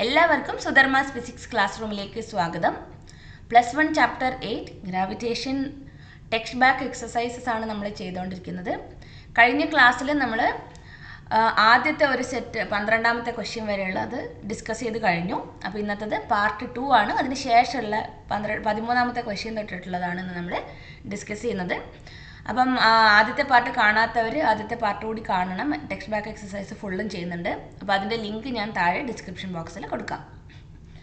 എല്ലാവർക്കും സുധർമാസ് physics class റൂമിലേക്ക് സ്വാഗതം. Plus 1 chapter 8 gravitation text back exercises ആണ് നമ്മൾ ചെയ്തുകൊണ്ടിരിക്കുന്നത്. കഴിഞ്ഞ ക്ലാസ്സിൽ നമ്മൾ ആദ്യത്തെ ഒരു സെറ്റ് 12ാമത്തെ ക്വസ്റ്റ്യൻ വരെയുള്ളത് ഡിസ്കസ് ചെയ്ത് കഴിഞ്ഞു. അപ്പോൾ ഇന്നത്തേത് പാർട്ട് 2 ആണ്. അതിന് ശേഷമുള്ള 13ാമത്തെ ക്വസ്റ്റ്യൻ തൊട്ടിട്ടുള്ളതാണ് നമ്മൾ ഡിസ്കസ് ചെയ്യുന്നത്. അപ്പം ആദ്യത്തെ പാർട്ട് കാണാത്തവർ ആദ്യത്തെ പാർട്ട് കൂടി കാണണം. ടെക്സ്റ്റ് ബാക്ക് എക്സസൈസ് ഫുള്ളും ചെയ്യുന്നുണ്ട്. അപ്പോൾ അതിൻ്റെ ലിങ്ക് ഞാൻ താഴെ ഡിസ്ക്രിപ്ഷൻ ബോക്സിൽ കൊടുക്കാം.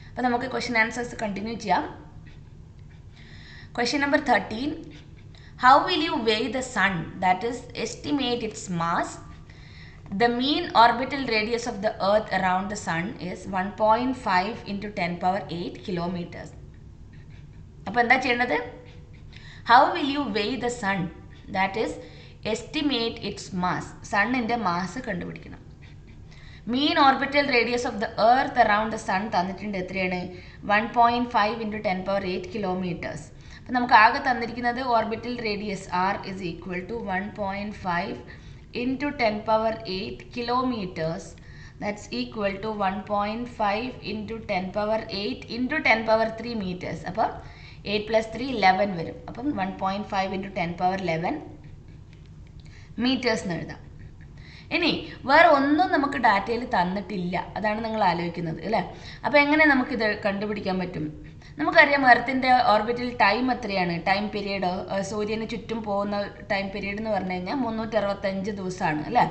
അപ്പോൾ നമുക്ക് ക്വസ്റ്റ്യൻ ആൻസേഴ്സ് കണ്ടിന്യൂ ചെയ്യാം. Question number 13. How will you weigh the sun? That is, estimate its mass. The mean orbital radius of the earth around the sun is 1.5 into 10 power 8 kilometers. അപ്പോൾ എന്താ ചെയ്യേണ്ടത്? How will you weigh the sun? That is, estimate its mass. സണ്ണിൻ്റെ mass കണ്ടുപിടിക്കണം. Mean orbital radius of the earth around the sun തന്നിട്ടുണ്ട്. എത്രയാണ്? 1.5 into 10 power 8 kilometers. അപ്പം നമുക്ക് ആകെ തന്നിരിക്കുന്നത് orbital radius r is equal to 1.5 into 10 power 8 kilometers. That's equal to 1.5 into 10 power 8 into 10 power 3 meters. അപ്പോൾ 8 plus 3 11 വരും. അപ്പം 1.5 into 10 power 11 മീറ്റേഴ്സ് എന്ന് എഴുതാം. ഇനി വേറെ ഒന്നും നമുക്ക് ഡാറ്റയിൽ തന്നിട്ടില്ല. അതാണ് നിങ്ങൾ ആലോചിക്കുന്നത് അല്ലേ? അപ്പോൾ എങ്ങനെ നമുക്കിത് കണ്ടുപിടിക്കാൻ പറ്റും? നമുക്കറിയാം എർത്തിൻ്റെ ഓർബിറ്റൽ ടൈം എത്രയാണ്? ടൈം പീരീഡ് സൂര്യന് ചുറ്റും പോകുന്ന ടൈം പീരീഡ് എന്ന് പറഞ്ഞു കഴിഞ്ഞാൽ 365 ദിവസമാണ് അല്ലേ?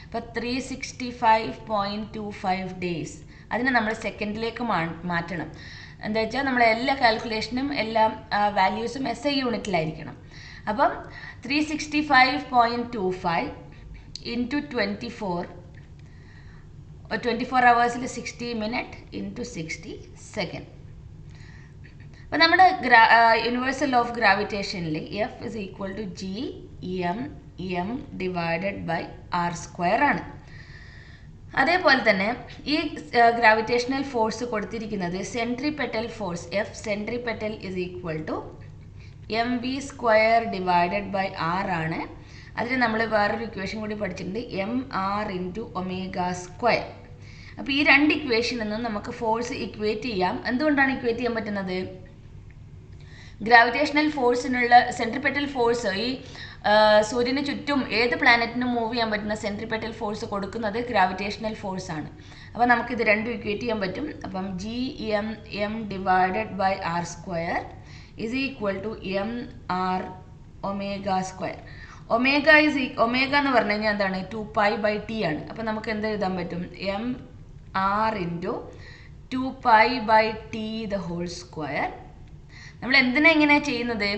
അപ്പോൾ 365.25 ഡേയ്സ്. അതിനെ നമ്മൾ സെക്കൻഡിലേക്ക് മാറ്റണം. എന്താ വെച്ചാൽ നമ്മളെ എല്ലാ കാൽക്കുലേഷനും എല്ലാ വാല്യൂസും SI യൂണിറ്റിലായിരിക്കണം. അപ്പം 365.25 ഇൻറ്റു 24 അവേഴ്സിൽ 60 മിനിറ്റ് ഇൻറ്റു 60 സെക്കൻഡ്. അപ്പോൾ നമ്മുടെ യൂണിവേഴ്സൽ ലോ ഓഫ് ഗ്രാവിറ്റേഷനിൽ F is equal to GM divided by R² ആണ്. അതേപോലെ തന്നെ ഈ ഗ്രാവിറ്റേഷണൽ ഫോഴ്സ് കൊടുത്തിരിക്കുന്നത് centripetal force F centripetal is equal to mv² divided by R ആണ്. അതിന് നമ്മൾ വേറൊരു ഇക്വേഷൻ കൂടി പഠിച്ചിട്ടുണ്ട്, mr ഇൻറ്റു ω². അപ്പോൾ ഈ രണ്ട് ഇക്വേഷനിൽ നിന്നും നമുക്ക് ഫോഴ്സ് ഇക്വേറ്റ് ചെയ്യാം. എന്തുകൊണ്ടാണ് ഇക്വേറ്റ് ചെയ്യാൻ പറ്റുന്നത്? ഗ്രാവിറ്റേഷണൽ ഫോഴ്സിനുള്ള സെൻട്രിപെറ്റൽ ഫോഴ്സ് ഈ സൂര്യന് ചുറ്റും ഏത് പ്ലാനറ്റിനും മൂവ് ചെയ്യാൻ പറ്റുന്ന സെൻട്രിപെറ്റൽ ഫോഴ്സ് കൊടുക്കുന്നത് ഗ്രാവിറ്റേഷണൽ ഫോഴ്സ് ആണ്. അപ്പോൾ നമുക്കിത് രണ്ടും ഇക്വേറ്റ് ചെയ്യാൻ പറ്റും. അപ്പം GM divided by R² is equal to mr ω². Omega എന്ന് പറഞ്ഞു കഴിഞ്ഞാൽ എന്താണ്? 2π/T ആണ്. അപ്പോൾ നമുക്ക് എന്ത് എഴുതാൻ പറ്റും? mr into 2π/T the whole square. നമ്മൾ എന്തിനാ ഇങ്ങനെ ചെയ്യുന്നത്?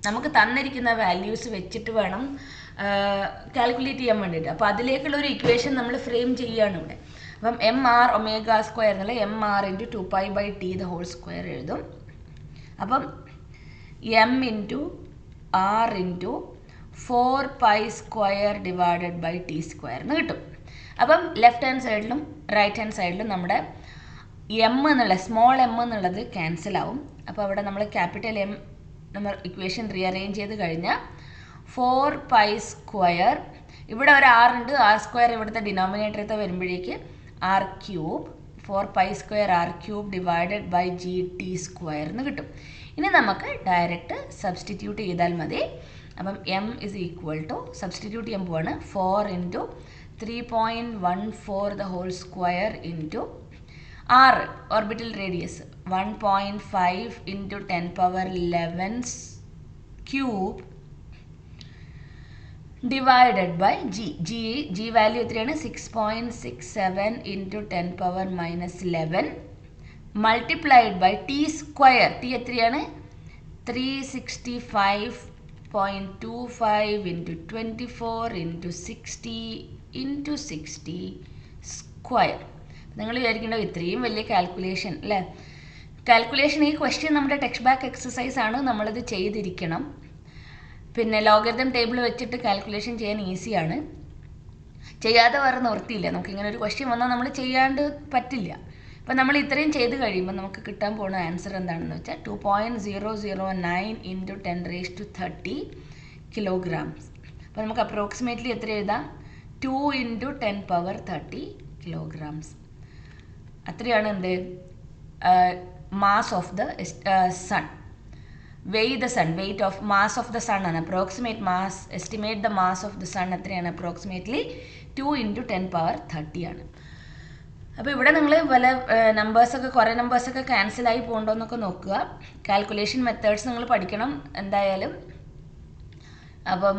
നമുക്ക് തന്നിരിക്കുന്ന വാല്യൂസ് വെച്ചിട്ട് വേണം കാൽക്കുലേറ്റ് ചെയ്യാൻ വേണ്ടിയിട്ട്. അപ്പോൾ അതിലേക്കുള്ള ഒരു ഇക്വേഷൻ നമ്മൾ ഫ്രെയിം ചെയ്യുകയാണ് ഇവിടെ. അപ്പം mr ω² എന്നുള്ള mr into 2π/T the whole square എഴുതും. അപ്പം m into r into 4π² divided by T² എന്ന് കിട്ടും. അപ്പം ലെഫ്റ്റ് ഹാൻഡ് സൈഡിലും റൈറ്റ് ഹാൻഡ് സൈഡിലും നമ്മുടെ സ്മോൾ m എന്നുള്ളത് ക്യാൻസൽ ആവും. അപ്പോൾ അവിടെ നമ്മൾ ക്യാപിറ്റൽ M നമ്മൾ ഇക്വേഷൻ റീഅറേഞ്ച് ചെയ്ത് കഴിഞ്ഞാൽ 4π², ഇവിടെ ഒരു R ഉണ്ട്, R² ഇവിടുത്തെ ഡിനോമിനേറ്ററത്തെ വരുമ്പോഴേക്ക് R³ 4π² R³ divided by GT² എന്ന് കിട്ടും. ഇനി നമുക്ക് ഡയറക്റ്റ് സബ്സ്റ്റിറ്റ്യൂട്ട് ചെയ്താൽ മതി. അപ്പം M is equal to substitute ചെയ്യാൻ പോവാണ്. 4 into 3.14 the whole square into R orbital radius 1.5 into 10 power 11 cube divided by G value എത്രയാണ്? 6.67 into 10 power -11 multiplied by T². T എത്രയാണ്? 365.25 ഇൻറ്റു 24 ഇൻറ്റു 60 ഇൻറ്റു 60 സ്ക്വയർ. നിങ്ങൾ വിചാരിക്കേണ്ടത് ഇത്രയും വലിയ കാൽക്കുലേഷൻ അല്ലേ? Calculation ഈ question നമ്മുടെ ടെക്സ്റ്റ് ബാക്ക് എക്സസൈസ് ആണ്, നമ്മളിത് ചെയ്തിരിക്കണം. പിന്നെ ലോഗരിതം ടേബിൾ വെച്ചിട്ട് കാൽക്കുലേഷൻ ചെയ്യാൻ ഈസിയാണ്. ചെയ്യാതെ വേറെ നിവൃത്തിയില്ല. നമുക്കിങ്ങനെ ഒരു ക്വസ്റ്റ്യൻ വന്നാൽ നമ്മൾ ചെയ്യാണ്ട് പറ്റില്ല. അപ്പോൾ നമ്മൾ ഇത്രയും ചെയ്ത് കഴിയുമ്പോൾ നമുക്ക് കിട്ടാൻ പോകുന്ന ആൻസർ എന്താണെന്ന് വെച്ചാൽ 2.009 ഇൻറ്റു 10⁻30 കിലോഗ്രാംസ്. അപ്പോൾ നമുക്ക് അപ്രോക്സിമേറ്റ്ലി എത്ര എഴുതാം? 2 ഇൻറ്റു 10 പവർ 30 kilograms. അത്രയാണ് എന്ത് mass of the sun. Weigh the sun, weight of mass of the sun ആണ്. Approximate mass, estimate the mass of the sun എത്രയാണ്? അപ്രോക്സിമേറ്റ്ലി 2 × 10⁻30 ആണ്. അപ്പോൾ ഇവിടെ നിങ്ങൾ പല നമ്പേഴ്സൊക്കെ, കുറേ നമ്പേഴ്സൊക്കെ ക്യാൻസലായി പോകണ്ടോ എന്നൊക്കെ നോക്കുക. കാൽക്കുലേഷൻ മെത്തേഡ്സ് നിങ്ങൾ പഠിക്കണം എന്തായാലും. അപ്പം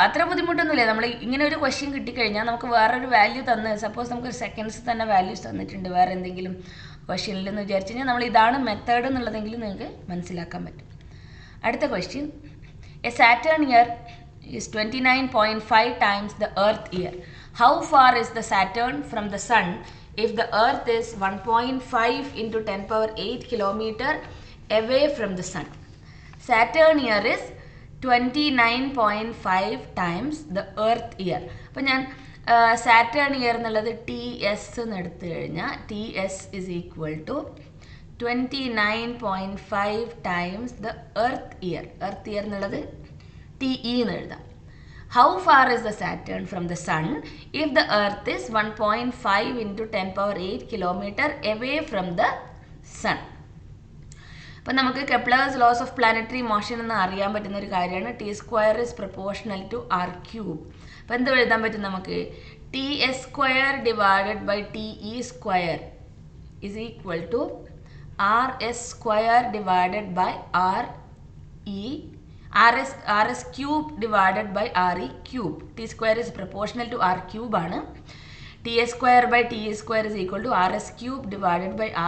അത്ര ബുദ്ധിമുട്ടൊന്നുമില്ല. നമ്മൾ ഇങ്ങനെ ഒരു ക്വസ്റ്റ്യൻ കിട്ടിക്കഴിഞ്ഞാൽ നമുക്ക് വേറൊരു വാല്യൂ തന്ന്, സപ്പോസ് നമുക്കൊരു സെക്കൻഡ്സ് തന്നെ വാല്യൂസ് തന്നിട്ടുണ്ട് വേറെ എന്തെങ്കിലും ക്വസ്റ്റ്യനിൽ എന്ന് വിചാരിച്ചു കഴിഞ്ഞാൽ നമ്മൾ ഇതാണ് മെത്തേഡ് എന്നുള്ളതെങ്കിലും നിങ്ങൾക്ക് മനസ്സിലാക്കാൻ പറ്റും. അടുത്ത question, A Saturn year is 29.5 times the earth year. How far is the Saturn from the sun if the earth is 1.5 × 10⁸ kilometer away from the sun? Saturn year is 29.5 times the earth year. അപ്പോൾ ഞാൻ Saturn year എന്നുള്ളത് TS എന്ന് എടുത്തു കഴിഞ്ഞാൽ TS is equal to 29.5 times the earth year. earth year എന്നുള്ളത് TE എന്ന് എഴുതാം. How far is the Saturn from the sun if the earth is 1.5 × 10⁸ kilometer away from the sun? അപ്പം നമുക്ക് Kepler's laws of planetary motion എന്ന് അറിയാൻ പറ്റുന്ന ഒരു കാര്യമാണ് T² is proportional to R³. അപ്പോൾ എന്ത് എഴുതാൻ പറ്റും നമുക്ക്? TS² / TE² is equal to RS² / RS³ / RE³. T² is proportional to R³ ആണ്. TS² / TE² is equal to RS³ /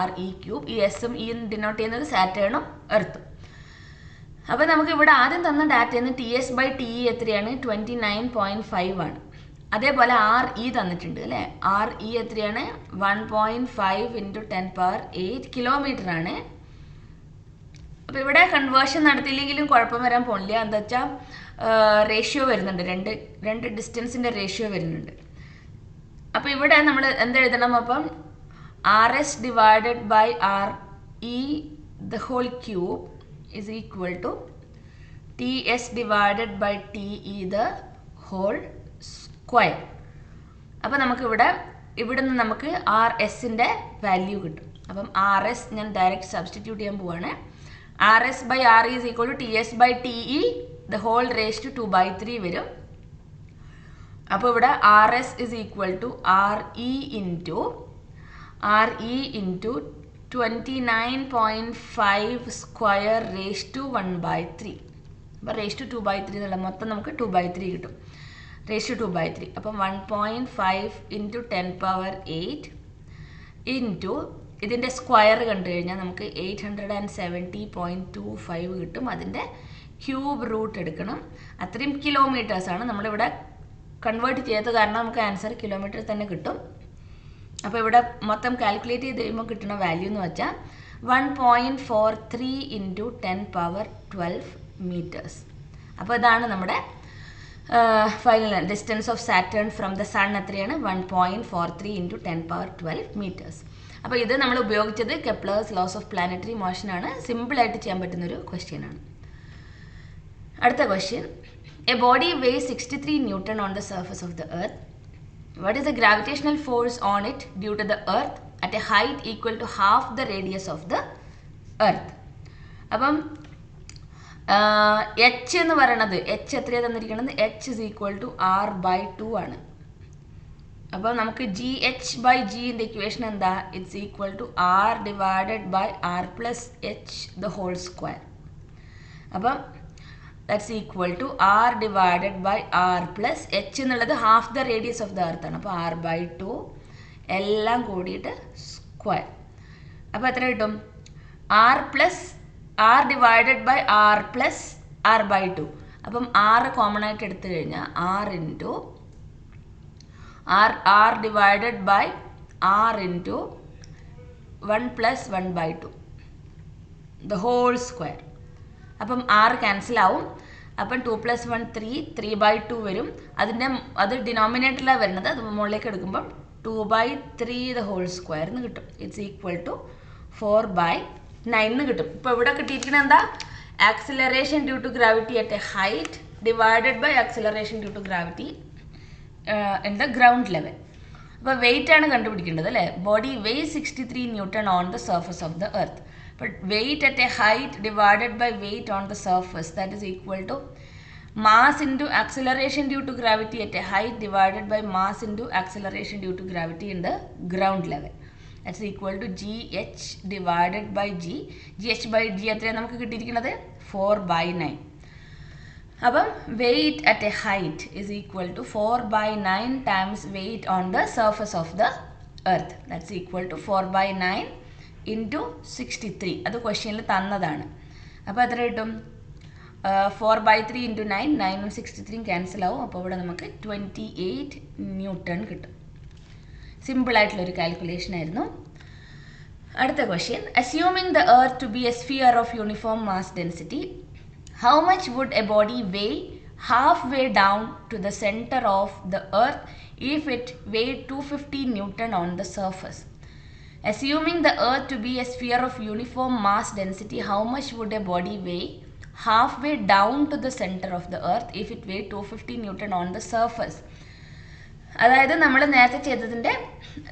RE³. ഈ എസും ഇയും ഡിനോട്ട് ചെയ്യുന്നത് സാറ്റേണും എർത്തും. അപ്പോൾ നമുക്ക് ഇവിടെ ആദ്യം തന്ന ഡാറ്റയിൽ നിന്ന് TS / TE എത്രയാണ്? 29.5 ആണ്. അതേപോലെ RE തന്നിട്ടുണ്ട് അല്ലേ? RE എത്രയാണ്? 1.5 × 10⁸ കിലോമീറ്റർ ആണ്. അപ്പോൾ ഇവിടെ കൺവേർഷൻ നടത്തിയില്ലെങ്കിലും കുഴപ്പം വരാൻ പോണില്ല. എന്താ വെച്ചാൽ റേഷ്യോ വരുന്നുണ്ട്, രണ്ട് ഡിസ്റ്റൻസിൻ്റെ റേഷ്യോ വരുന്നുണ്ട്. അപ്പോൾ ഇവിടെ നമ്മൾ എന്തെഴുതണം? അപ്പം RS / RE the whole cube is equal to TS / TE the whole square. അപ്പോൾ നമുക്ക് ഇവിടെ നിന്ന് നമുക്ക് RSൻ്റെ വാല്യൂ കിട്ടും. അപ്പം RS ഞാൻ ഡയറക്റ്റ് സബ്സ്റ്റിറ്റ്യൂട്ട് ചെയ്യാൻ പോവാണ്. RS / RE is equal to TS / TE the whole raised to 2/3 വരും. അപ്പോൾ ഇവിടെ RS is equal to RE into 29.5 square raised to 1/3. അപ്പോൾ raised to 2/3 എന്നുള്ള മൊത്തം നമുക്ക് 2/3 കിട്ടും. raised to 2/3. അപ്പം 1.5 × 10⁸ into ഇതിൻ്റെ സ്ക്വയർ കണ്ടു കഴിഞ്ഞാൽ നമുക്ക് 870.25 കിട്ടും. അതിൻ്റെ ക്യൂബ് റൂട്ട് എടുക്കണം. അത്രയും കിലോമീറ്റേഴ്സാണ് നമ്മളിവിടെ കൺവേർട്ട് ചെയ്തത്, കാരണം നമുക്ക് ആൻസർ കിലോമീറ്റർ തന്നെ കിട്ടും. അപ്പോൾ ഇവിടെ മൊത്തം കാൽക്കുലേറ്റ് ചെയ്ത് കഴിയുമ്പോൾ കിട്ടുന്ന വാല്യൂ എന്ന് വെച്ചാൽ 1.43 × 10⁻12 മീറ്റേഴ്സ്. അപ്പോൾ ഇതാണ് നമ്മുടെ final distance of Saturn from the sun എത്രയാണ്? 1.43 × 10⁻12 മീറ്റേഴ്സ്. അപ്പോൾ ഇത് നമ്മൾ ഉപയോഗിച്ചത് Kepler's laws of planetary motion ആണ്. സിമ്പിളായിട്ട് ചെയ്യാൻ പറ്റുന്നൊരു ക്വസ്റ്റ്യൻ ആണ്. അടുത്ത question, a body weighs 63 Newton on the surface of the earth. What is the gravitational force on it due to the earth at a height equal to half the radius of the earth? അപ്പം H എന്ന് പറയണത്, H എത്രയാണ് തന്നിരിക്കുന്നത്? H is equal to R/2 ആണ്. അപ്പോൾ നമുക്ക് GH/G ൻ്റെ equation എന്താ? It's equal to R / R + H the whole square. അപ്പം that's equal to R / R + H എന്നുള്ളത് half the radius of the earth ആണ്. അപ്പോൾ R/2 എല്ലാം കൂടിയിട്ട് സ്ക്വയർ. അപ്പോൾ എത്ര കിട്ടും? R / R+R/2. അപ്പം R കോമൺ ആയിട്ട് എടുത്തു കഴിഞ്ഞാൽ R × R divided by R into 1 plus 1/2 the whole square. അപ്പം R ക്യാൻസൽ ആവും. അപ്പം 2 + 1 3 3/2 വരും. അത് ഡിനോമിനേറ്ററിലാണ് വരുന്നത്. അത് മുകളിലേക്ക് എടുക്കുമ്പം 2/3 the whole square എന്ന് കിട്ടും. ഇറ്റ്സ് ഈക്വൽ ടു 4/9 എന്ന് കിട്ടും. ഇപ്പോൾ ഇവിടെ കിട്ടിയിരിക്കുന്നത് എന്താ? Acceleration due to gravity at a height divided by acceleration due to gravity in the ground level. അപ്പോൾ വെയിറ്റ് ആണ് കണ്ടുപിടിക്കേണ്ടത് അല്ലേ. Body weighs 63 newton on the surface of the earth. അപ്പോൾ weight at a height divided by weight on the surface that is equal to mass into acceleration due to gravity at a height divided by mass into acceleration due to gravity in the ground level. That's equal to gh divided by g. gh by g എത്രയാണ് നമുക്ക് കിട്ടിയിരിക്കുന്നത് 4/9. അപ്പം weight at a height is equal to 4/9 times weight on the surface of the earth. That's equal to 4/9 into 63. അത് ക്വസ്റ്റ്യനിൽ തന്നതാണ്. അപ്പോൾ എത്ര കിട്ടും? 4/3 into 9, 9 63 ക്യാൻസൽ ആവും. അപ്പോൾ ഇവിടെ നമുക്ക് 28 ന്യൂട്ടൺ കിട്ടും. സിമ്പിളായിട്ടുള്ളൊരു കാൽക്കുലേഷൻ ആയിരുന്നു. അടുത്ത question, assuming the earth to be a sphere of uniform mass density, how much would a body weigh half way down to the centre of the earth if it weighed 250 newton on the surface? Assuming the earth to be a sphere of uniform mass density, how much would a body weigh halfway down to the center of the earth if it weighed 250 Newton on the surface? അതായത് നമ്മൾ നേരത്തെ ചെയ്തതിൻ്റെ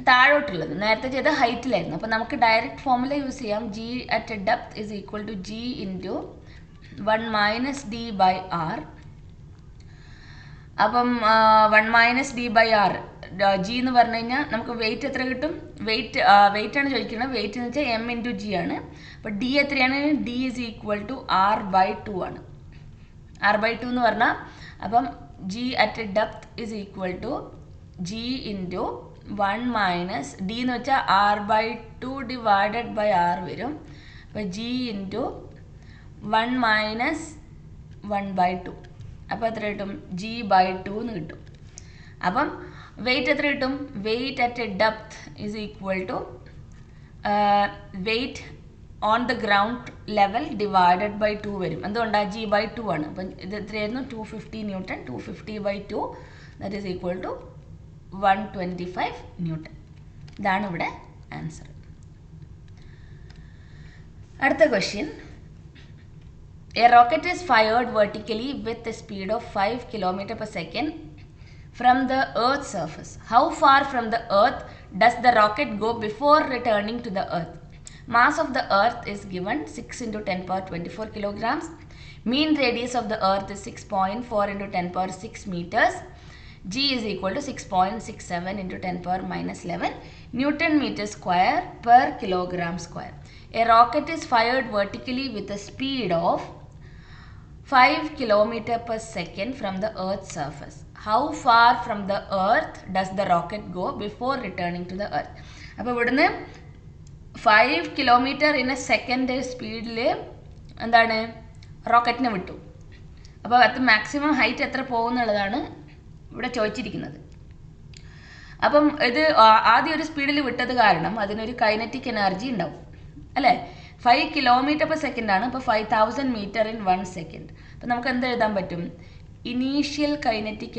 താഴോട്ടുള്ളത്, നേരത്തെ ചെയ്ത ഹൈറ്റിലായിരുന്നു. അപ്പോൾ നമുക്ക് direct formula use ചെയ്യാം. G at a depth is equal to g into 1 minus d by R. അപ്പം 1 minus d by r g എന്ന് പറഞ്ഞു കഴിഞ്ഞാൽ നമുക്ക് വെയിറ്റ് എത്ര കിട്ടും? വെയിറ്റ് ആണ് ചോദിക്കുന്നത്. വെയിറ്റ് എന്ന് വെച്ചാൽ എം ഇൻറ്റു ജി ആണ്. അപ്പോൾ ഡി എത്രയാണ്? D is equal to R/2 ആണ്. R/2 എന്ന് പറഞ്ഞാൽ അപ്പം g at a depth is equal to g into 1 minus d എന്ന് വെച്ചാൽ R/2 ഡിവൈഡഡ് ബൈ ആർ വരും. അപ്പോൾ ജി ഇൻറ്റു 1 മൈനസ് 1/2. അപ്പോൾ എത്ര കിട്ടും? G/2 എന്ന് കിട്ടും. അപ്പം വെയിറ്റ് എത്ര കിട്ടും? Weight at a depth is equal to weight on the ground level divided by 2 വരും. എന്തുകൊണ്ടാണ്? G/2 ആണ്. അപ്പം ഇത് എത്രയായിരുന്നു? 250 newton. 250/2 that is equal to 125 newton. ഇതാണ് ഇവിടെ ആൻസർ. അടുത്ത question, a rocket is fired vertically with a speed of 5 km per second from the Earth's surface. How far from the Earth does the rocket go before returning to the Earth? Mass of the Earth is given 6 into 10 power 24 kilograms. Mean radius of the Earth is 6.4 into 10 power 6 meters. G is equal to 6.67 into 10 power minus 11 Newton meter square per kilogram square. A rocket is fired vertically with a speed of 5 km per second from the Earth's surface. How far from the Earth does the rocket go before returning to the Earth? അപ്പോൾ ഇവിടുന്ന് 5 km in a second സ്പീഡിൽ എന്താണ് റോക്കറ്റിനെ വിട്ടു. അപ്പോൾ അത് maximum height എത്ര പോകുന്നുള്ളതാണ് ഇവിടെ ചോദിച്ചിരിക്കുന്നത്. അപ്പം ഇത് ആദ്യം ഒരു സ്പീഡിൽ വിട്ടത് കാരണം അതിനൊരു കൈനറ്റിക് എനർജി ഉണ്ടാവും അല്ലേ. 5 km per second ആണ്. അപ്പോൾ 5000 മീറ്റർ ഇൻ 1 സെക്കൻഡ്. അപ്പോൾ നമുക്ക് എന്ത് എഴുതാൻ പറ്റും? Initial kinetic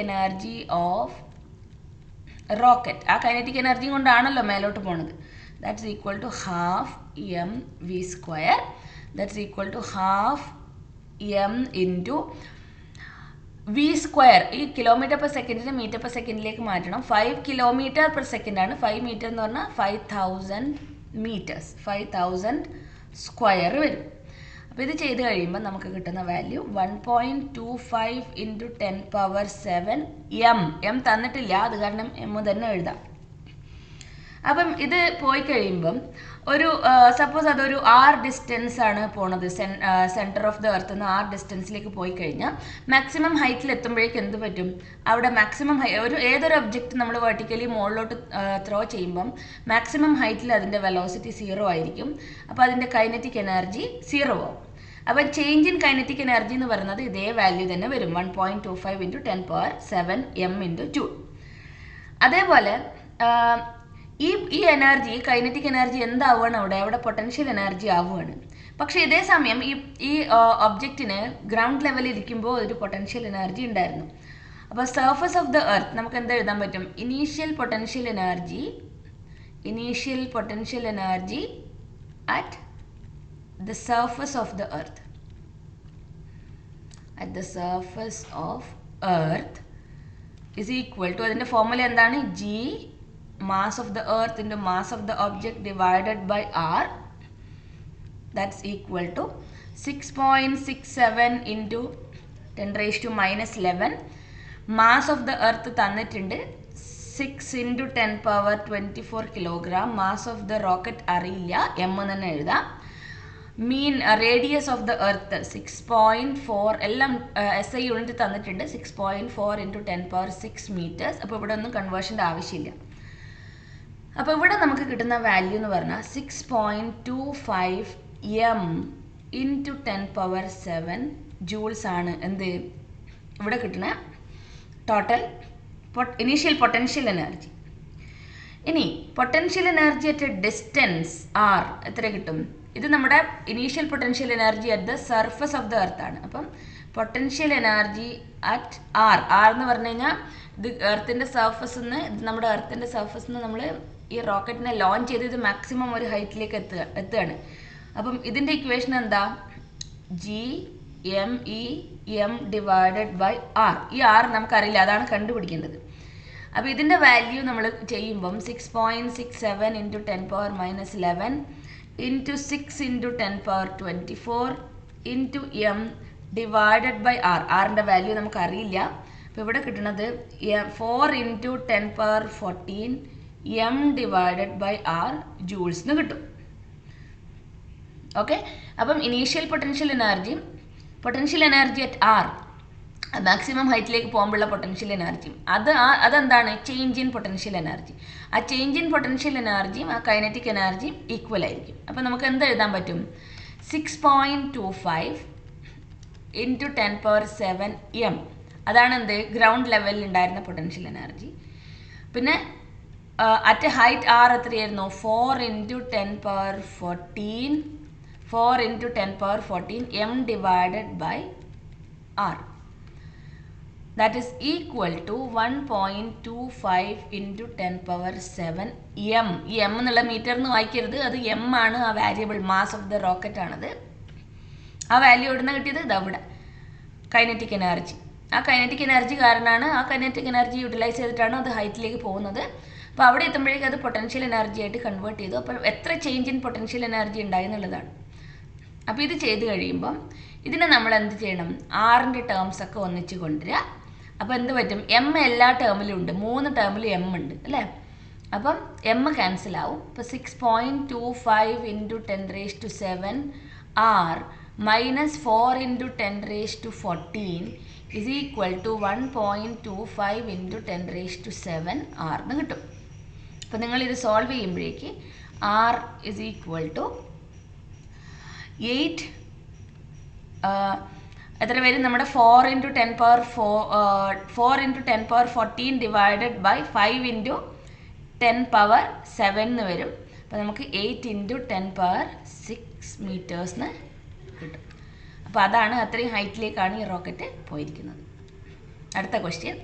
energy of rocket. ആ കൈനറ്റിക് എനർജി കൊണ്ടാണല്ലോ മേലോട്ട് പോണത്. That's equal to half mv². That's equal to half m into v². ഈ കിലോമീറ്റർ പെർ സെക്കൻഡിനെ മീറ്റർ പെർ സെക്കൻഡിലേക്ക് മാറ്റണം. 5 km per second ആണ്. 5 മീറ്റർ എന്ന് പറഞ്ഞാൽ 5000 മീറ്റേഴ്സ്. 5000 സ്ക്വയർ വരും. അപ്പോൾ ഇത് ചെയ്ത് കഴിയുമ്പോൾ നമുക്ക് കിട്ടുന്ന വാല്യൂ 1.25 into 10 power 7 m തന്നിട്ടില്ല, അത് കാരണം m തന്നെ എഴുതാം. അപ്പം ഇത് പോയി കഴിയുമ്പം ഒരു സപ്പോസ് അതൊരു r ഡിസ്റ്റൻസ് ആണ് പോണത്. സെൻറ്റർ ഓഫ് ദ എർത്ത് നിന്ന് r ഡിസ്റ്റൻസിലേക്ക് പോയി കഴിഞ്ഞാൽ മാക്സിമം ഹൈറ്റിൽ എത്തുമ്പോഴേക്കും എന്ത് പറ്റും? അവിടെ മാക്സിമം ഏതൊരു ഒബ്ജക്റ്റ് നമ്മൾ വെർട്ടിക്കലി മുകളിലോട്ട് ത്രോ ചെയ്യുമ്പം മാക്സിമം ഹൈറ്റിൽ അതിൻ്റെ വെലോസിറ്റി 0 ആയിരിക്കും. അപ്പോൾ അതിൻ്റെ കൈനറ്റിക് എനർജി 0 ആവും. അപ്പം ചേഞ്ച് ഇൻ കൈനറ്റിക് എനർജി എന്ന് പറയുന്നത് ഇതേ വാല്യൂ തന്നെ വരും. 1.25 into 10 power 7 m into 2. അതേപോലെ ഈ എനർജി കൈനറ്റിക് എനർജി എന്താവുകയാണ്? അവിടെ പൊട്ടൻഷ്യൽ എനർജി ആവുകയാണ്. പക്ഷേ ഇതേ സമയം ഈ ഒബ്ജക്റ്റിന് ഗ്രൗണ്ട് ലെവലിൽ ഇരിക്കുമ്പോൾ ഒരു പൊട്ടൻഷ്യൽ എനർജി ഉണ്ടായിരുന്നു. അപ്പോൾ സർഫസ് ഓഫ് ദ എർത്ത് നമുക്ക് എന്ത് എഴുതാൻ പറ്റും? Initial potential energy at the surface of the earth. At the surface of earth is equal to, അതിൻ്റെ ഫോർമുല എന്താണ്, g mass of the earth into mass of the object divided by r, that's equal to 6.67 into 10 raised to minus 11. mass of the earth തന്നിട്ടുണ്ട് 6 into 10 power 24 kilogram. mass of the rocket അറിയില്ല, m തന്നെ എഴുതാം. മീൻ radius of the earth 6.4, എല്ലാം SI unit തന്നിട്ടുണ്ട്, 6.4 into 10 power 6 meters. അപ്പോൾ ഇവിടെ ഒന്നും കൺവേർഷൻ്റെ ആവശ്യമില്ല. അപ്പോൾ ഇവിടെ നമുക്ക് കിട്ടുന്ന വാല്യൂ എന്ന് പറഞ്ഞാൽ 6.25 m into 10 power 7 ജൂൾസ് ആണ് എന്ത് ഇവിടെ കിട്ടുന്ന ടോട്ടൽ ഇനീഷ്യൽ പൊട്ടൻഷ്യൽ എനർജി. ഇനി potential energy at a distance r എത്ര കിട്ടും? ഇത് നമ്മുടെ initial potential energy at the surface of the earth ആണ്. അപ്പം പൊട്ടൻഷ്യൽ എനർജി അറ്റ് r എന്ന് പറഞ്ഞു കഴിഞ്ഞാൽ ഇത് എർത്തിൻ്റെ സർഫസിൽ നിന്ന്, ഇത് നമ്മുടെ എർത്തിൻ്റെ സർഫസിൽ നിന്ന് നമ്മൾ ഈ റോക്കറ്റിനെ ലോഞ്ച് ചെയ്ത് ഇത് മാക്സിമം ഒരു ഹൈറ്റിലേക്ക് എത്തുകയാണ്. അപ്പം ഇതിൻ്റെ ഇക്വേഷൻ എന്താ, GMEm ഡിവൈഡഡ് ബൈ r. ഈ r നമുക്കറിയില്ല, അതാണ് കണ്ടുപിടിക്കേണ്ടത്. അപ്പോൾ ഇതിൻ്റെ വാല്യൂ നമ്മൾ ചെയ്യുമ്പം 6.67 into 10 power minus 11 into 6 into 10 power 24 into m divided by r. ആറിൻ്റെ വാല്യൂ നമുക്കറിയില്ല. അപ്പോൾ ഇവിടെ കിട്ടുന്നത് 4 into 10 power 14 m divided by r joules എന്ന് കിട്ടും. ഓക്കെ, അപ്പം initial potential energy at r, maximum ഹൈറ്റിലേക്ക് പോകുമ്പോഴുള്ള പൊട്ടൻഷ്യൽ എനർജി, അതെന്താണ്, ചേഞ്ച് ഇൻ പൊട്ടൻഷ്യൽ എനർജി. ആ ചേഞ്ച് ഇൻ പൊട്ടൻഷ്യൽ എനർജിയും ആ കൈനറ്റിക് എനർജിയും ഈക്വൽ ആയിരിക്കും. അപ്പോൾ നമുക്ക് എന്ത് എഴുതാൻ പറ്റും, 6.25 into 10 power 7 m, അതാണ് എന്ത് ഗ്രൗണ്ട് ലെവലിൽ ഉണ്ടായിരുന്ന പൊട്ടൻഷ്യൽ എനർജി. പിന്നെ അറ്റ് ഹൈറ്റ് r എത്രയായിരുന്നു, 4 into 10 power 14 m divided by r, that is equal to 1.25 into 10 power 7 m. ഈ m എന്നുള്ള മീറ്റർ എന്ന് വായിക്കരുത്, അത് m ആണ്, ആ variable mass of the rocket ആണത്. ആ വാല്യൂ എവിടെ നിന്ന് കിട്ടിയത്, ഇതവിടെ കൈനറ്റിക് എനർജി. ആ കൈനറ്റിക് എനർജി കാരണമാണ്, ആ കൈനറ്റിക് എനർജി യൂട്ടിലൈസ് ചെയ്തിട്ടാണ് അത് ഹൈറ്റിലേക്ക് പോകുന്നത്. അപ്പോൾ അവിടെ എത്തുമ്പോഴേക്കും അത് പൊട്ടൻഷ്യൽ എനർജി ആയിട്ട് കൺവേർട്ട് ചെയ്തു. അപ്പോൾ എത്ര ചേഞ്ച് ഇൻ പൊട്ടൻഷ്യൽ എനർജി ഉണ്ടായി എന്നുള്ളതാണ്. അപ്പോൾ ഇത് ചെയ്ത് കഴിയുമ്പം ഇതിനെ നമ്മൾ എന്ത് ചെയ്യണം, ആറിൻ്റെ ടേംസ് ഒക്കെ ഒന്നിച്ച് കൊണ്ടുവരിക. അപ്പോൾ എന്ത് പറ്റും, m എല്ലാ ടേമിലും ഉണ്ട്, 3 ടേമിലും m ഉണ്ട് അല്ലേ. അപ്പം m ക്യാൻസൽ ആവും. അപ്പോൾ 6.25 into 10 raised to 7 r minus 4 into 10 raised to 14 is equal to 1.25 into 10 raised to 7 r എന്ന് കിട്ടും. അപ്പോൾ നിങ്ങളിത് solve ചെയ്യുമ്പോഴേക്ക് r is equal to 8 എത്ര വരും, നമ്മുടെ 4 into 10 power 14 divided by 5 into 10 power 7 എന്ന് വരും. അപ്പോൾ നമുക്ക് 8 into 10 power 6 മീറ്റേഴ്സിന് കിട്ടും. അപ്പോൾ അതാണ്, അത്രയും ഹൈറ്റിലേക്കാണ് ഈ റോക്കറ്റ് പോയിരിക്കുന്നത്. അടുത്ത question,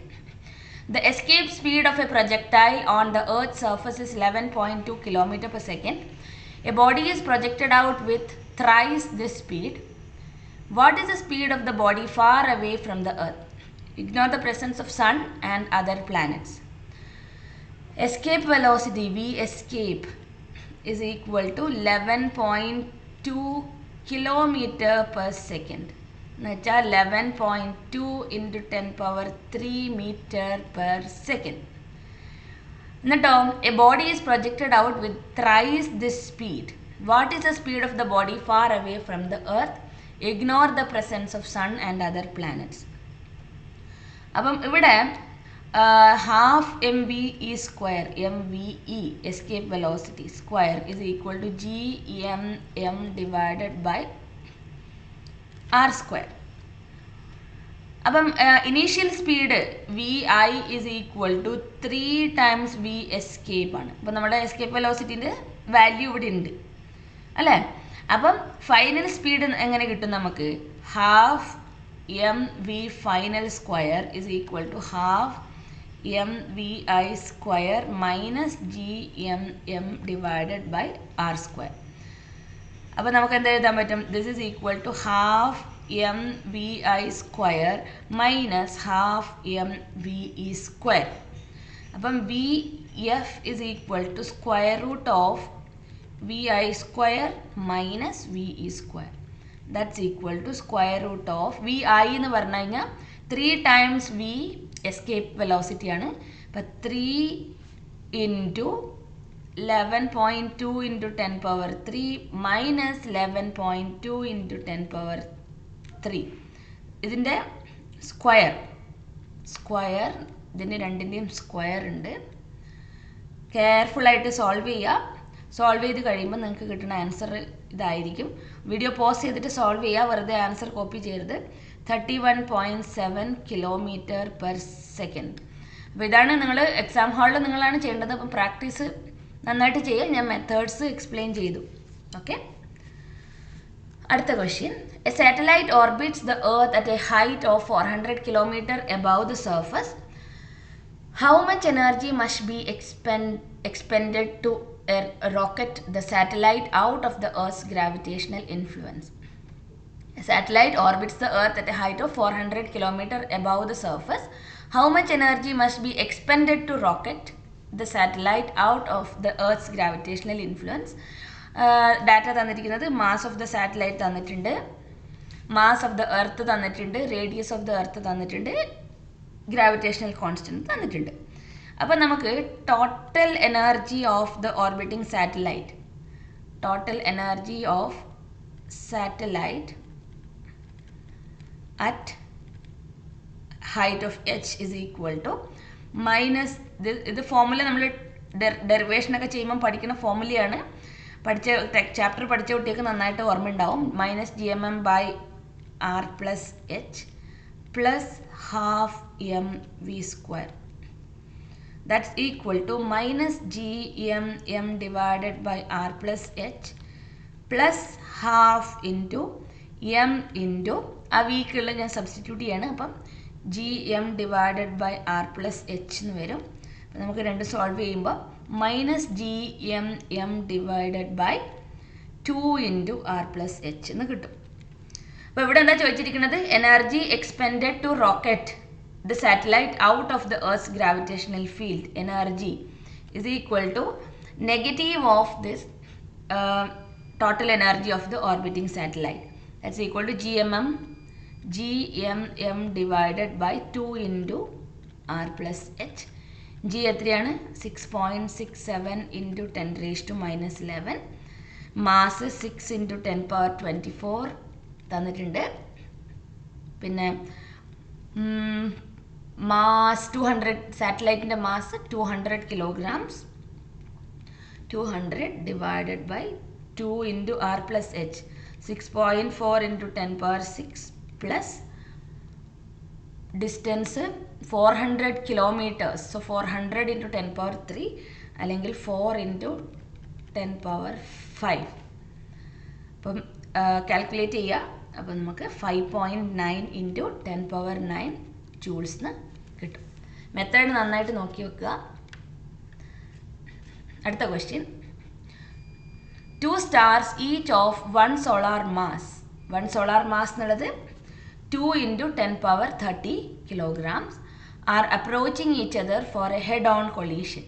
the escape speed of a projectile on the earth's surface is 11.2 km per second. A body is projected out with thrice this speed. What is the speed of the body far away from the earth? Ignore the presence of sun and other planets. Escape velocity V escape is equal to 11.2 kilometer per second. എന്നുവെച്ചാൽ 11.2 into 10 power 3 meter per second. എന്നിട്ടോ a body is projected out with thrice this speed. What is the speed of the body far away from the earth? Ignore the presence of sun and other planets. അപ്പം ഇവിടെ half mve square, mve escape velocity square is equal to gmm divided by r square. അപ്പം initial speed V I is equal to 3 times V escape ആണ്. അപ്പം നമ്മുടെ escape വെലോസിറ്റിൻ്റെ value ഇവിടെ ഉണ്ട് അല്ലേ. അപ്പം ഫൈനൽ സ്പീഡ് എങ്ങനെ കിട്ടും നമുക്ക്, half M V final square is equal to half M V I square minus G M M divided by R square. അപ്പോൾ നമുക്ക് എന്ത് എഴുതാൻ പറ്റും, this is equal to half mvi square minus half mve square. അപ്പം vf is equal to square root of vi square minus ve square. That's equal to square root of vi എന്ന് പറഞ്ഞു കഴിഞ്ഞാൽ 3 times v escape velocity ആണ്. അപ്പം 3 into 11.2 into 10 power 3 minus 11.2 into 10 power 3. ഇതിൻ്റെ square ഇതിൻ്റെ രണ്ടിൻ്റെയും square ഉണ്ട്. കെയർഫുള്ളായിട്ട് solve ചെയ്യുക. സോൾവ് ചെയ്ത് കഴിയുമ്പോൾ നിങ്ങൾക്ക് കിട്ടുന്ന ആൻസർ ഇതായിരിക്കും. വീഡിയോ പോസ് ചെയ്തിട്ട് സോൾവ് ചെയ്യുക, വെറുതെ ആൻസർ കോപ്പി ചെയ്യരുത്. 31.7 km/s. അപ്പോൾ ഇതാണ് നിങ്ങൾ എക്സാം ഹാളിൽ നിങ്ങളാണ് ചെയ്യേണ്ടത്. അപ്പം പ്രാക്ടീസ് നന്നായിട്ട് ചെയ്യുക. ഞാൻ മെത്തേഡ്സ് എക്സ്പ്ലെയിൻ ചെയ്തു. ഓക്കെ, അടുത്ത question. A satellite orbits the earth at a height of 400 km above the surface. How much energy must be expended to rocket the satellite out of the Earth's gravitational influence? A satellite orbits the Earth at a height of 400 km above the surface. How much energy must be expended to rocket the satellite out of the Earth's gravitational influence? Data തന്നിരിക്കുന്നത് mass of the satellite തന്നിട്ടുണ്ട്, mass of the Earth തന്നിട്ടുണ്ട്, radius of the Earth തന്നിട്ടുണ്ട്, gravitational constant തന്നിട്ടുണ്ട്. അപ്പോൾ നമുക്ക് total energy of the orbiting satellite, total energy of satellite at height of H is equal to minus ഇത് formula നമ്മൾ ഡെറിവേഷനൊക്കെ ചെയ്യുമ്പം പഠിക്കുന്ന ഫോർമുലയാണ്. ചാപ്റ്റർ പഠിച്ച കുട്ടികൾക്ക് നന്നായിട്ട് ഓർമ്മ ഉണ്ടാവും. -gmm/r+h plus half mv square. That's equal to -gmm divided by r+h plus half into m into ആ വീക്കുള്ള ഞാൻ സബ്സ്റ്റിറ്റ്യൂട്ട് ചെയ്യാണ്. അപ്പം gm divided by r+h എന്ന് വരും. അപ്പം നമുക്ക് രണ്ട് സോൾവ് ചെയ്യുമ്പോൾ -gmm divided by 2 into r+h എന്ന് കിട്ടും. അപ്പോൾ ഇവിടെ എന്താ ചോദിച്ചിരിക്കുന്നത്? Energy expended to rocket the satellite out of the Earth gravitational field energy is equal to negative of this total energy of the orbiting satellite. That's equal to gmm divided by 2 into r+h. g എത്രയാണ്? 6.67 into 10⁻⁻11. Mass 6 into 10⁻24 തന്നിട്ടുണ്ട്. പിന്നെ mass 200, സാറ്റലൈറ്റിൻ്റെ mass 200 kilograms. 200 divided by 2 into r+h 6.4 into 10⁻6 plus distance 400 kilometers. So 400 into 10⁻3 അല്ലെങ്കിൽ 4 into 10⁻5. അപ്പം calculate ചെയ്യുക. അപ്പം നമുക്ക് 5.9 into 10⁻9 joules കിട്ടും. Method നന്നായിട്ട് നോക്കി വെക്കുക. അടുത്ത question. 2 stars each of 1 solar mass. 1 solar mass എന്നുള്ളത് 2 into 10⁻30 kilograms are approaching each other for a head-on collision.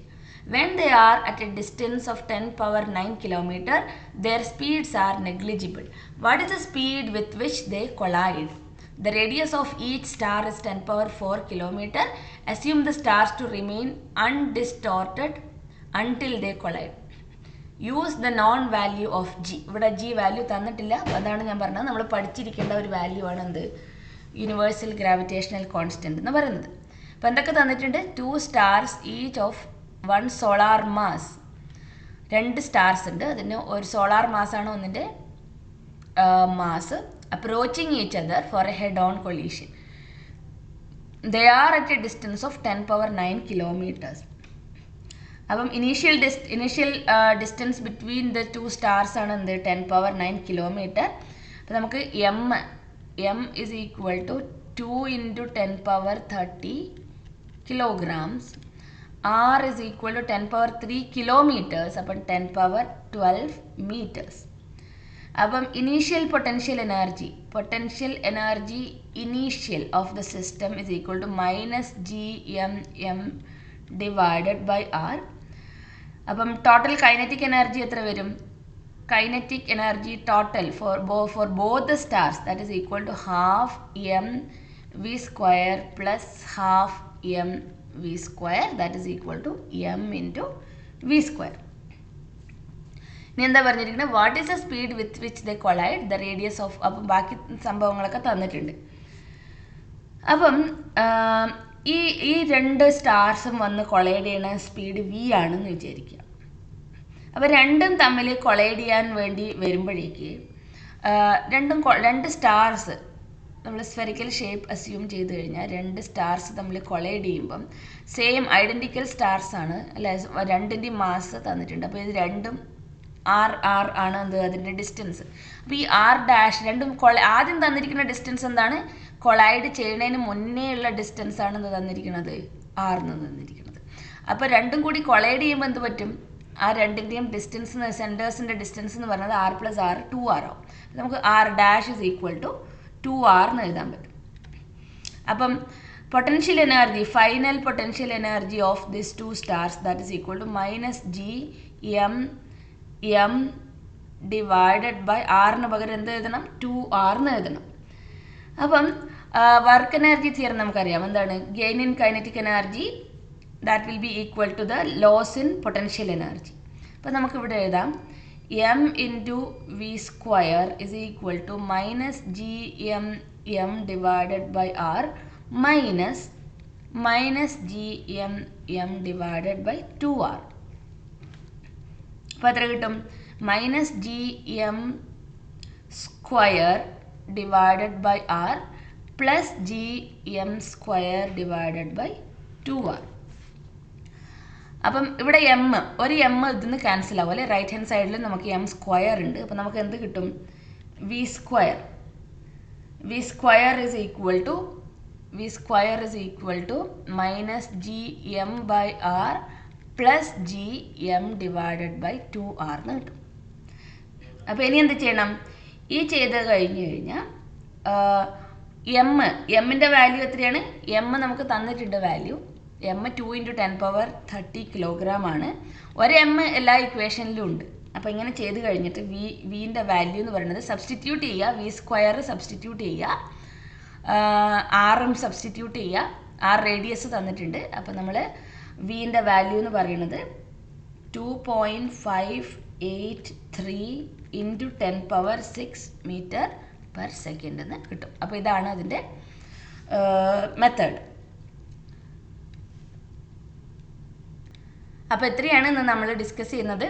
When they are at a distance of 10⁻9 km, their speeds are negligible. What is the speed with which they collide? The radius of each star is 10⁻4 km. Assume the stars to remain undistorted until they collide. Use the known value of g. ഇവിടെ g value തന്നിട്ടില്ല. അതാണ് ഞാൻ പറഞ്ഞത്, നമ്മൾ പഠിച്ചിരിക്കേണ്ട ഒരു value ആണ് എന്ത്? Universal gravitational constant എന്ന് പറയുന്നത്. അപ്പോൾ എന്തൊക്കെ തന്നിട്ടുണ്ട്? 2 stars each of 1 solar mass. 2 stars ഉണ്ട്. അതിന് ഒരു സോളാർ മാസാണ് ഒന്നിൻ്റെ mass. Approaching each other for a head on collision. They are at a distance of 10⁻9 kilometers. അപ്പം initial distance between the 2 stars ആണ് എന്ത്? 10⁻9 kilometer. അപ്പോൾ നമുക്ക് m is equal to 2 into 10⁻30 kilograms. r is equal to 10⁻3 kilometers. അപ്പം 10⁻12 meters. അപ്പം initial potential energy initial of the system is equal to -GMM divided by R. അപ്പം total kinetic energy എത്ര വരും? Kinetic energy total for both the stars that is equal to ½ mv² plus ½ mv², that is equal to m into v². ഇനി എന്താ പറഞ്ഞിരിക്കുന്നത്? What is the speed with which the collide, the radius of. അപ്പം ബാക്കി സംഭവങ്ങളൊക്കെ തന്നിട്ടുണ്ട്. അപ്പം ഈ രണ്ട് സ്റ്റാർസും വന്ന് കൊളൈഡ് ചെയ്യുന്ന സ്പീഡ് v ആണെന്ന് വിചാരിക്കുക. അപ്പോൾ രണ്ടും തമ്മിൽ കൊളൈഡ് ചെയ്യാൻ വേണ്ടി വരുമ്പോഴേക്ക് രണ്ട് സ്റ്റാർസ് നമ്മൾ സ്ഫെറിക്കൽ ഷേപ്പ് അസ്യൂം ചെയ്ത് കഴിഞ്ഞാൽ രണ്ട് സ്റ്റാർസ് തമ്മിൽ കൊളൈഡ് ചെയ്യുമ്പം സെയിം ഐഡൻറ്റിക്കൽ സ്റ്റാർസ് ആണ് അല്ലെ, രണ്ടിൻ്റെയും മാസ് തന്നിട്ടുണ്ട്. അപ്പോൾ ഇത് രണ്ടും r ആണ് അതിൻ്റെ ഡിസ്റ്റൻസ്. അപ്പോൾ ഈ r' രണ്ടും ആദ്യം തന്നിരിക്കുന്ന ഡിസ്റ്റൻസ് എന്താണ്? കൊളൈഡ് ചെയ്യുന്നതിന് മുന്നേ ഉള്ള ഡിസ്റ്റൻസ് ആണ് തന്നിരിക്കുന്നത്, r എന്ന് തന്നിരിക്കുന്നത്. അപ്പോൾ രണ്ടും കൂടി കൊളൈഡ് ചെയ്യുമ്പോൾ എന്ത് പറ്റും? ആ രണ്ടിൻ്റെയും ഡിസ്റ്റൻസ്, സെൻറ്റേഴ്സിൻ്റെ ഡിസ്റ്റൻസ് എന്ന് പറയുന്നത് r + r 2r ആവും. നമുക്ക് r' is equal to 2r എന്ന് എഴുതാൻ പറ്റും. അപ്പം potential energy, final potential energy of this two stars that is equal to -GMM divided by ആറിന് പകരം എന്ത് എഴുതണം? 2r എന്ന് എഴുതണം. അപ്പം വർക്ക് എനർജി തിയറി നമുക്കറിയാം. എന്താണ്? Gain in kinetic energy that will be equal to the loss in potential energy. അപ്പം നമുക്കിവിടെ എഴുതാം m into v² is equal to -GMM divided by r minus -GMM divided by 2r. അപ്പോൾ എത്ര കിട്ടും? -GM² divided by r plus GM² divided by 2r. അപ്പം ഇവിടെ ഒരു m ഇതിന്ന് ക്യാൻസൽ ആവും അല്ലേ. റൈറ്റ് ഹാൻഡ് സൈഡിൽ നമുക്ക് m² ഉണ്ട്. അപ്പം നമുക്ക് എന്ത് കിട്ടും? v² is equal to -GM by r plus GM divided by 2r എന്ന് കിട്ടും. അപ്പോൾ ഇനി എന്ത് ചെയ്യണം? ഈ ചെയ്ത് കഴിഞ്ഞാൽ എമ്മിൻ്റെ വാല്യൂ എത്രയാണ്? m നമുക്ക് തന്നിട്ടുണ്ട് വാല്യൂ. m 2 × 10⁻30 കിലോഗ്രാം ആണ്. ഒരു m എല്ലാ ഇക്വേഷനിലും ഉണ്ട്. അപ്പോൾ ഇങ്ങനെ ചെയ്ത് കഴിഞ്ഞിട്ട് വിൻ്റെ വാല്യൂ എന്ന് പറയുന്നത് സബ്സ്റ്റിറ്റ്യൂട്ട് ചെയ്യുക, v² സബ്സ്റ്റിറ്റ്യൂട്ട് ചെയ്യുക, r സബ്സ്റ്റിറ്റ്യൂട്ട് ചെയ്യുക. r റേഡിയസ് തന്നിട്ടുണ്ട്. അപ്പോൾ നമ്മൾ വിൻ്റെ വാല്യൂ എന്ന് പറയുന്നത് 2.583 × 10⁻6 m/s എന്ന് കിട്ടും. അപ്പോൾ ഇതാണ് അതിൻ്റെ മെത്തേഡ്. അപ്പോൾ എത്രയാണ് ഇന്ന് നമ്മൾ ഡിസ്കസ് ചെയ്യുന്നത്.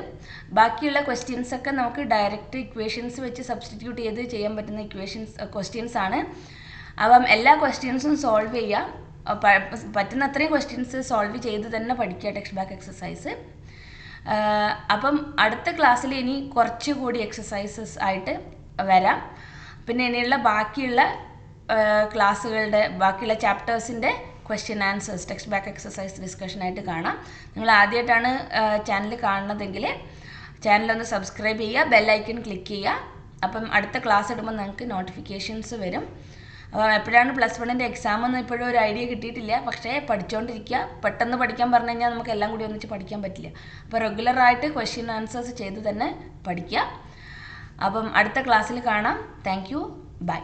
ബാക്കിയുള്ള ക്വസ്റ്റ്യൻസൊക്കെ നമുക്ക് ഡയറക്റ്റ് ഇക്വേഷൻസ് വെച്ച് സബ്സ്റ്റിറ്റ്യൂട്ട് ചെയ്ത് ചെയ്യാൻ പറ്റുന്ന ക്വസ്റ്റ്യൻസ് ആണ്. അപ്പം എല്ലാ ക്വസ്റ്റ്യൻസും സോൾവ് ചെയ്യുക. പറ്റുന്ന അത്രയും ക്വസ്റ്റ്യൻസ് സോൾവ് ചെയ്ത് തന്നെ പഠിക്കുക ടെക്സ്റ്റ് ബാക്ക് എക്സസൈസ്. അപ്പം അടുത്ത ക്ലാസ്സിൽ ഇനി കുറച്ചുകൂടി എക്സസൈസസ് ആയിട്ട് വരാം. പിന്നെ ഇനിയുള്ള ബാക്കിയുള്ള ക്ലാസ്സുകളുടെ ബാക്കിയുള്ള ചാപ്റ്റേഴ്സിൻ്റെ question answers text back exercise ഡിസ്കഷനായിട്ട് കാണാം. നിങ്ങൾ ആദ്യമായിട്ടാണ് ചാനൽ കാണുന്നതെങ്കിൽ ചാനലൊന്ന് സബ്സ്ക്രൈബ് ചെയ്യുക, ബെല്ലൈക്കൺ ക്ലിക്ക് ചെയ്യുക. അപ്പം അടുത്ത ക്ലാസ് ഇടുമ്പോൾ നിങ്ങൾക്ക് നോട്ടിഫിക്കേഷൻസ് വരും. അപ്പം എപ്പോഴാണ് +1 എക്സാം എന്ന് ഇപ്പോഴും ഒരു ഐഡിയ കിട്ടിയിട്ടില്ല. പക്ഷേ പഠിച്ചുകൊണ്ടിരിക്കുക. പെട്ടെന്ന് പഠിക്കാൻ പറഞ്ഞു കഴിഞ്ഞാൽ നമുക്ക് എല്ലാം കൂടി ഒന്നിച്ച് പഠിക്കാൻ പറ്റില്ല. അപ്പോൾ റെഗുലറായിട്ട് ക്വസ്റ്റ്യൻ ആൻസേഴ്സ് ചെയ്ത് തന്നെ പഠിക്കുക. അപ്പം അടുത്ത ക്ലാസ്സിൽ കാണാം. Thank you. ബൈ.